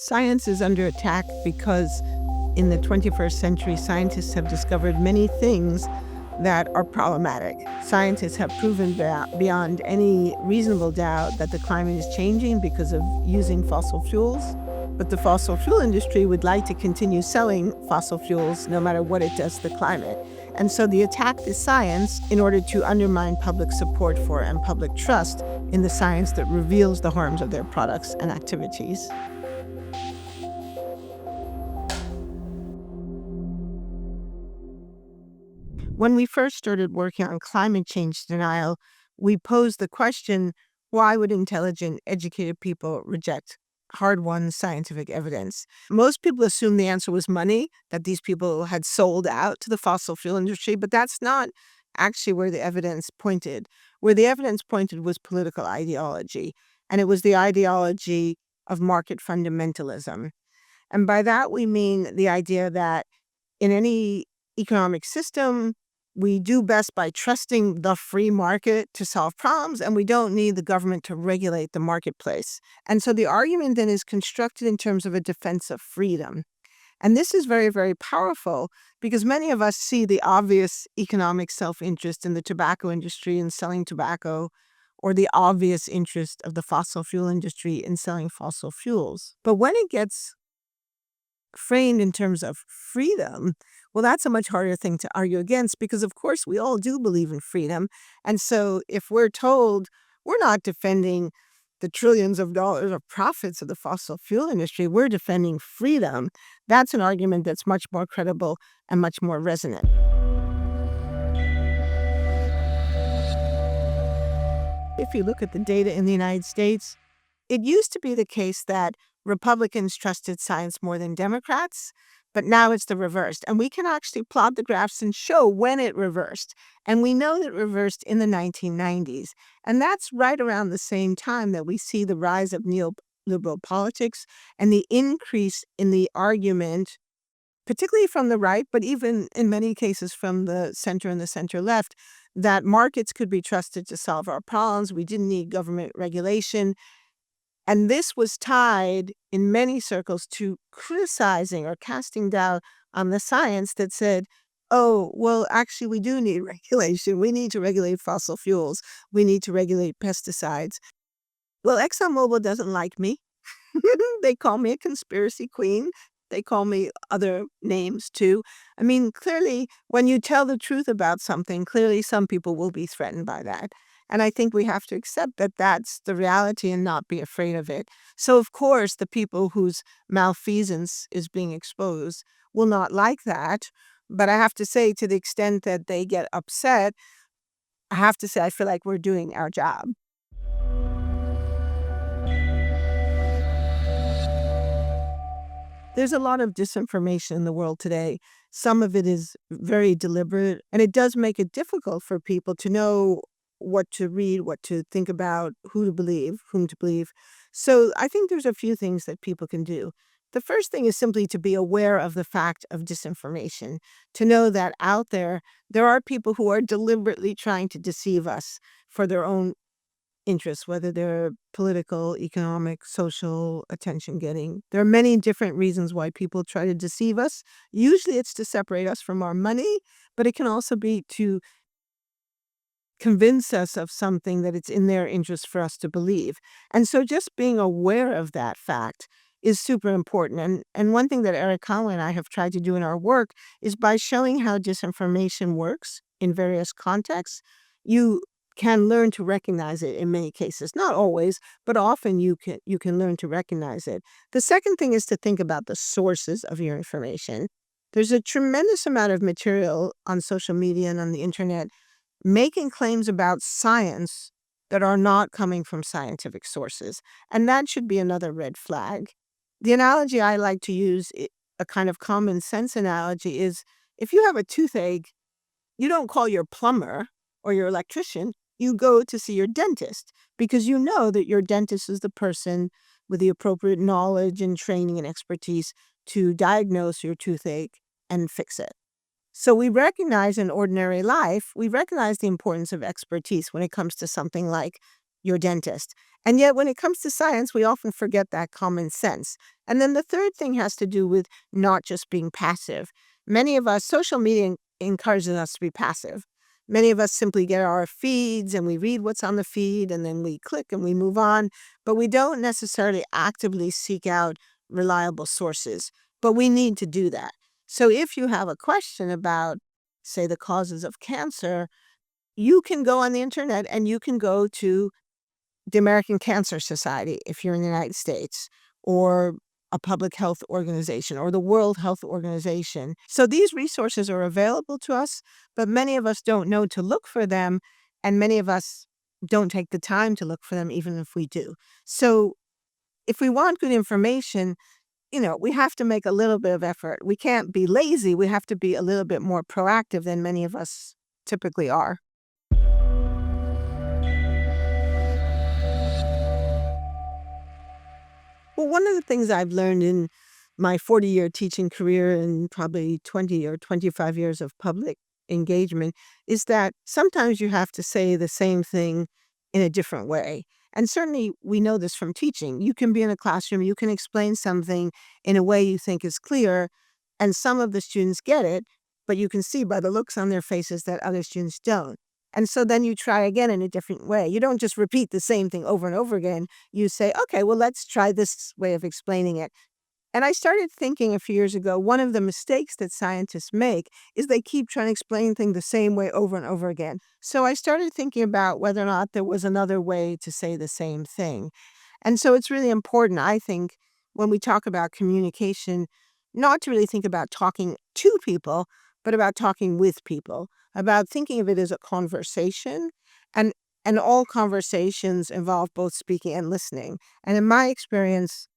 Science is under attack because in the 21st century, scientists have discovered many things that are problematic. Scientists have proven beyond any reasonable doubt that the climate is changing because of using fossil fuels. But the fossil fuel industry would like to continue selling fossil fuels no matter what it does to the climate. And so they attack the science in order to undermine public support for and public trust in the science that reveals the harms of their products and activities. When we first started working on climate change denial, we posed the question, why would intelligent, educated people reject hard-won scientific evidence? Most people assumed the answer was money, that these people had sold out to the fossil fuel industry, but that's not actually where the evidence pointed. Where the evidence pointed was political ideology, and it was the ideology of market fundamentalism. And by that, we mean the idea that in any economic system, we do best by trusting the free market to solve problems, and we don't need the government to regulate the marketplace. And so the argument then is constructed in terms of a defense of freedom. And this is very, very powerful because many of us see the obvious economic self-interest in the tobacco industry in selling tobacco, or the obvious interest of the fossil fuel industry in selling fossil fuels. But when it gets framed in terms of freedom, well, that's a much harder thing to argue against because, of course, we all do believe in freedom. And so if we're told we're not defending the trillions of dollars of profits of the fossil fuel industry, we're defending freedom, that's an argument that's much more credible and much more resonant. If you look at the data in the United States, it used to be the case that Republicans trusted science more than Democrats, but now it's the reverse. And we can actually plot the graphs and show when it reversed. And we know that it reversed in the 1990s. And that's right around the same time that we see the rise of neoliberal politics and the increase in the argument, particularly from the right, but even in many cases from the center and the center left, that markets could be trusted to solve our problems. We didn't need government regulation. And this was tied in many circles to criticizing or casting doubt on the science that said, oh, well, actually, we do need regulation. We need to regulate fossil fuels. We need to regulate pesticides. Well, ExxonMobil doesn't like me. They call me a conspiracy queen. They call me other names too. I mean, clearly, when you tell the truth about something, clearly some people will be threatened by that. And I think we have to accept that that's the reality and not be afraid of it. So, of course, the people whose malfeasance is being exposed will not like that. But I have to say, to the extent that they get upset, I have to say, I feel like we're doing our job. There's a lot of disinformation in the world today. Some of it is very deliberate, and it does make it difficult for people to know what to read, what to think about, who to believe, whom to believe. So I think there's a few things that people can do. The first thing is simply to be aware of the fact of disinformation, to know that out there are people who are deliberately trying to deceive us for their own interests, whether they're political, economic, social, attention getting. There are many different reasons why people try to deceive us. Usually it's to separate us from our money, but it can also be to convince us of something that it's in their interest for us to believe. And so just being aware of that fact is super important. And one thing that Eric Conway and I have tried to do in our work is by showing how disinformation works in various contexts, you can learn to recognize it in many cases. Not always, but often you can learn to recognize it. The second thing is to think about the sources of your information. There's a tremendous amount of material on social media and on the internet making claims about science that are not coming from scientific sources. And that should be another red flag. The analogy I like to use, a kind of common sense analogy, is if you have a toothache, you don't call your plumber or your electrician, you go to see your dentist because you know that your dentist is the person with the appropriate knowledge and training and expertise to diagnose your toothache and fix it. So we recognize in ordinary life, we recognize the importance of expertise when it comes to something like your dentist. And yet, when it comes to science, we often forget that common sense. And then the third thing has to do with not just being passive. Many of us, social media encourages us to be passive. Many of us simply get our feeds and we read what's on the feed and then we click and we move on, but we don't necessarily actively seek out reliable sources. But we need to do that. So if you have a question about, say, the causes of cancer, you can go on the internet and you can go to the American Cancer Society if you're in the United States, or a public health organization, or the World Health Organization. So these resources are available to us, but many of us don't know to look for them, and many of us don't take the time to look for them, even if we do. So if we want good information, we have to make a little bit of effort. We can't be lazy. We have to be a little bit more proactive than many of us typically are. Well, one of the things I've learned in my 40-year teaching career and probably 20 or 25 years of public engagement is that sometimes you have to say the same thing in a different way. And certainly we know this from teaching. You can be in a classroom, you can explain something in a way you think is clear, and some of the students get it, but you can see by the looks on their faces that other students don't. And so then you try again in a different way. You don't just repeat the same thing over and over again. You say, okay, well, let's try this way of explaining it. And I started thinking a few years ago, one of the mistakes that scientists make is they keep trying to explain things the same way over and over again. So I started thinking about whether or not there was another way to say the same thing. And so it's really important, I think, when we talk about communication, not to really think about talking to people, but about talking with people, about thinking of it as a conversation. And and all conversations involve both speaking and listening. And in my experience,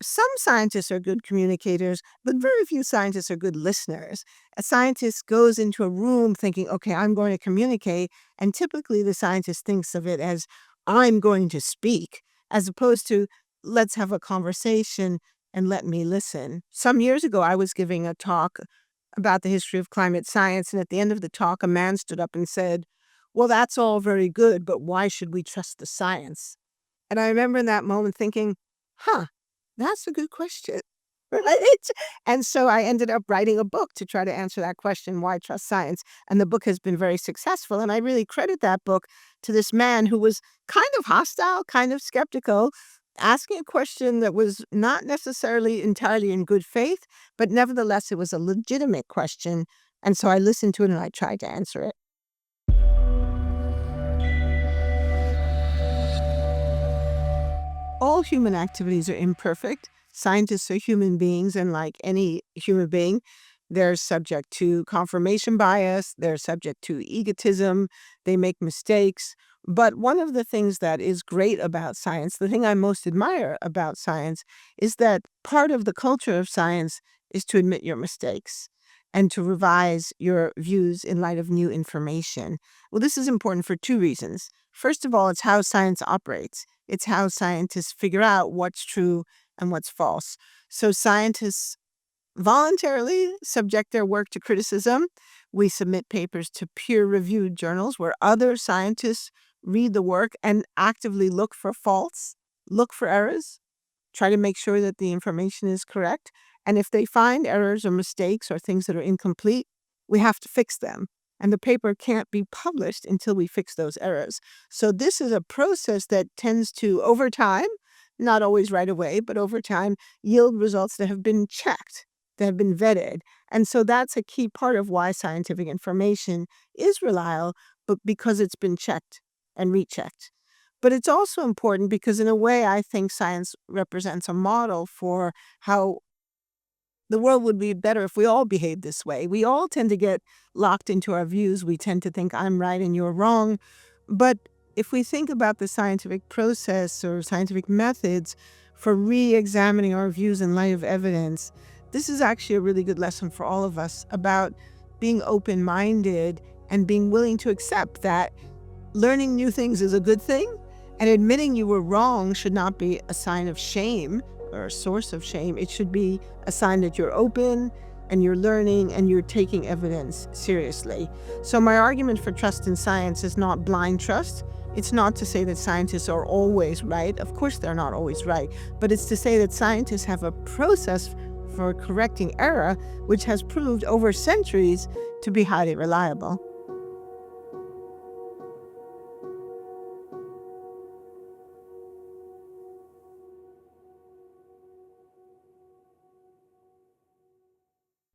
some scientists are good communicators, but very few scientists are good listeners. A scientist goes into a room thinking, okay, I'm going to communicate. And typically the scientist thinks of it as, I'm going to speak, as opposed to, let's have a conversation and let me listen. Some years ago, I was giving a talk about the history of climate science. And at the end of the talk, a man stood up and said, well, that's all very good, but why should we trust the science? And I remember in that moment thinking, huh, that's a good question. Right? And so I ended up writing a book to try to answer that question, why trust science? And the book has been very successful. And I really credit that book to this man who was kind of hostile, kind of skeptical, asking a question that was not necessarily entirely in good faith, but nevertheless, it was a legitimate question. And so I listened to it and I tried to answer it. All human activities are imperfect. Scientists are human beings, and like any human being, they're subject to confirmation bias, they're subject to egotism, they make mistakes. But one of the things that is great about science, the thing I most admire about science, is that part of the culture of science is to admit your mistakes and to revise your views in light of new information. Well, this is important for two reasons. First of all, it's how science operates. It's how scientists figure out what's true and what's false. So scientists voluntarily subject their work to criticism. We submit papers to peer-reviewed journals where other scientists read the work and actively look for faults, look for errors, try to make sure that the information is correct. And if they find errors or mistakes or things that are incomplete, we have to fix them. And the paper can't be published until we fix those errors. So this is a process that tends to, over time, not always right away, but over time, yield results that have been checked, that have been vetted. And so that's a key part of why scientific information is reliable, but because it's been checked and rechecked. But it's also important because, in a way, I think science represents a model for how the world would be better if we all behaved this way. We all tend to get locked into our views. We tend to think I'm right and you're wrong. But if we think about the scientific process or scientific methods for re-examining our views in light of evidence, this is actually a really good lesson for all of us about being open-minded and being willing to accept that learning new things is a good thing, and admitting you were wrong should not be a sign of shame or a source of shame. It should be a sign that you're open and you're learning and you're taking evidence seriously. So my argument for trust in science is not blind trust. It's not to say that scientists are always right. Of course, they're not always right. But it's to say that scientists have a process for correcting error, which has proved over centuries to be highly reliable.